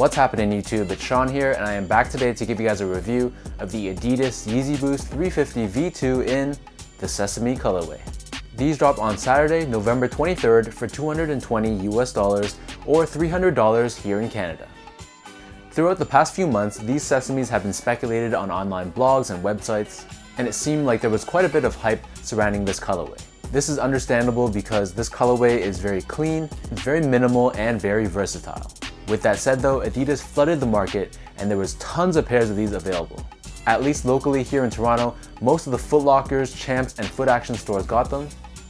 What's happening YouTube? It's Sean here and I am back today to give you guys a review of the Adidas Yeezy Boost 350 V2 in the Sesame colorway. These drop on Saturday, November 23rd for $220 US or $300 here in Canada. Throughout the past few months, these Sesames have been speculated on online blogs and websites, and it seemed like there was quite a bit of hype surrounding this colorway. This is understandable because this colorway is very clean, it's very minimal, and very versatile. With that said though, Adidas flooded the market and there was tons of pairs of these available. At least locally here in Toronto, most of the Foot Lockers, Champs, and Foot Action stores got them,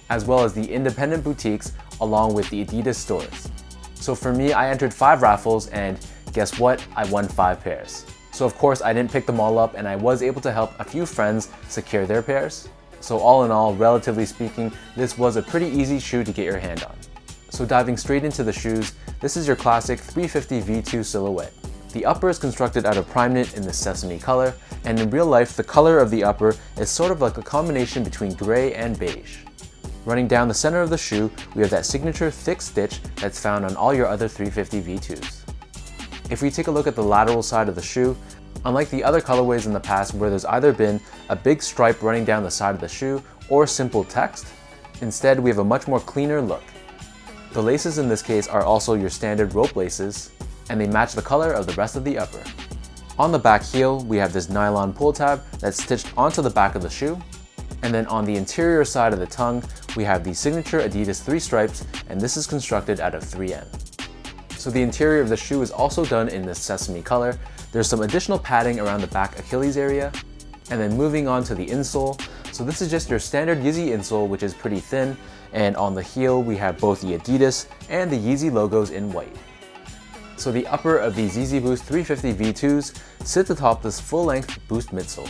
as well as the independent boutiques along with the Adidas stores. So for me, I entered 5 raffles and guess what? I won 5 pairs. So of course I didn't pick them all up and I was able to help a few friends secure their pairs. So all in all, relatively speaking, this was a pretty easy shoe to get your hand on. So diving straight into the shoes, this is your classic 350 V2 silhouette. The upper is constructed out of prime knit in the Sesame color, and in real life, the color of the upper is sort of like a combination between gray and beige. Running down the center of the shoe, we have that signature thick stitch that's found on all your other 350 V2s. If we take a look at the lateral side of the shoe, unlike the other colorways in the past where there's either been a big stripe running down the side of the shoe or simple text, instead we have a much more cleaner look. The laces in this case are also your standard rope laces, and they match the color of the rest of the upper. On the back heel, we have this nylon pull tab that's stitched onto the back of the shoe, and then on the interior side of the tongue, we have the signature Adidas 3 stripes, and this is constructed out of 3M. So the interior of the shoe is also done in this Sesame color. There's some additional padding around the back Achilles area, and then moving on to the insole. So this is just your standard Yeezy insole, which is pretty thin, and on the heel we have both the Adidas and the Yeezy logos in white. So the upper of these Yeezy Boost 350 V2s sits atop this full-length Boost midsole.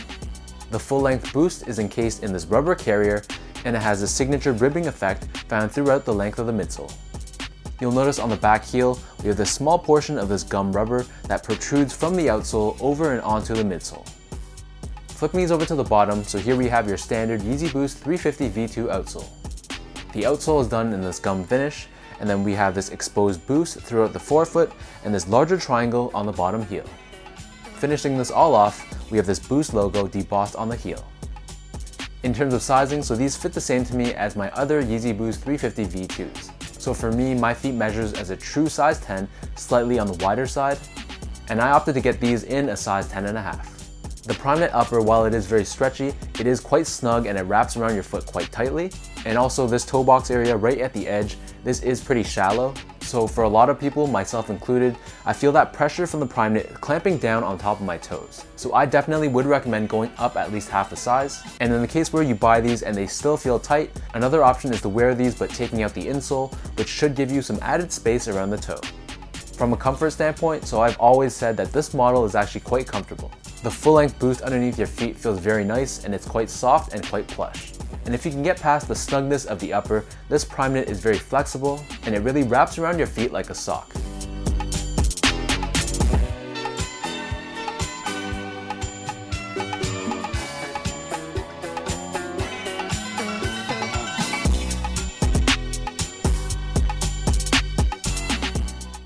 The full-length Boost is encased in this rubber carrier, and it has a signature ribbing effect found throughout the length of the midsole. You'll notice on the back heel, we have this small portion of this gum rubber that protrudes from the outsole over and onto the midsole. Flipping these over to the bottom, so here we have your standard Yeezy Boost 350 V2 outsole. The outsole is done in this gum finish, and then we have this exposed boost throughout the forefoot and this larger triangle on the bottom heel. Finishing this all off, we have this Boost logo debossed on the heel. In terms of sizing, so these fit the same to me as my other Yeezy Boost 350 V2s. So for me, my feet measures as a true size 10, slightly on the wider side, and I opted to get these in a size 10.5. The prime knit upper, while it is very stretchy, it is quite snug and it wraps around your foot quite tightly. And also this toe box area right at the edge, this is pretty shallow. So for a lot of people, myself included, I feel that pressure from the prime knit clamping down on top of my toes. So I definitely would recommend going up at least half the size. And in the case where you buy these and they still feel tight, another option is to wear these but taking out the insole, which should give you some added space around the toe. From a comfort standpoint, so I've always said that this model is actually quite comfortable. The full-length Boost underneath your feet feels very nice and it's quite soft and quite plush. And if you can get past the snugness of the upper, this prime knit is very flexible and it really wraps around your feet like a sock.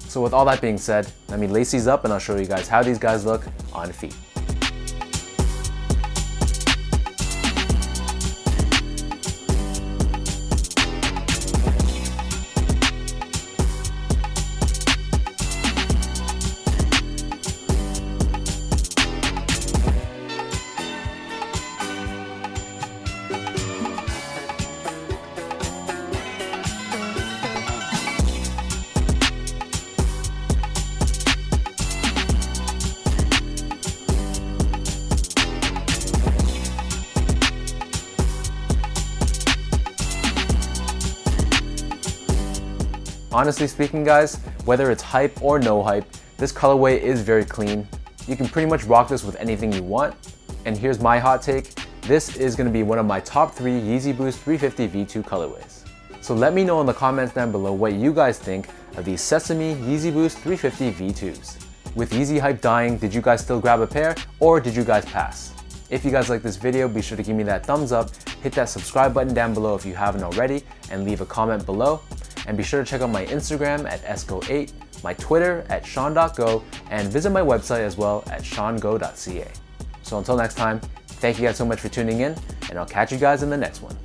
So with all that being said, let me lace these up and I'll show you guys how these guys look on feet. Honestly speaking guys, whether it's hype or no hype, this colorway is very clean. You can pretty much rock this with anything you want. And here's my hot take, this is going to be one of my top 3 Yeezy Boost 350 V2 colorways. So let me know in the comments down below what you guys think of these Sesame Yeezy Boost 350 V2s. With Yeezy hype dying, did you guys still grab a pair or did you guys pass? If you guys like this video, be sure to give me that thumbs up, hit that subscribe button down below if you haven't already, and leave a comment below. and be sure to check out my Instagram at esco8, my Twitter at sean.go, and visit my website as well at seango.ca. So until next time, thank you guys so much for tuning in, and I'll catch you guys in the next one.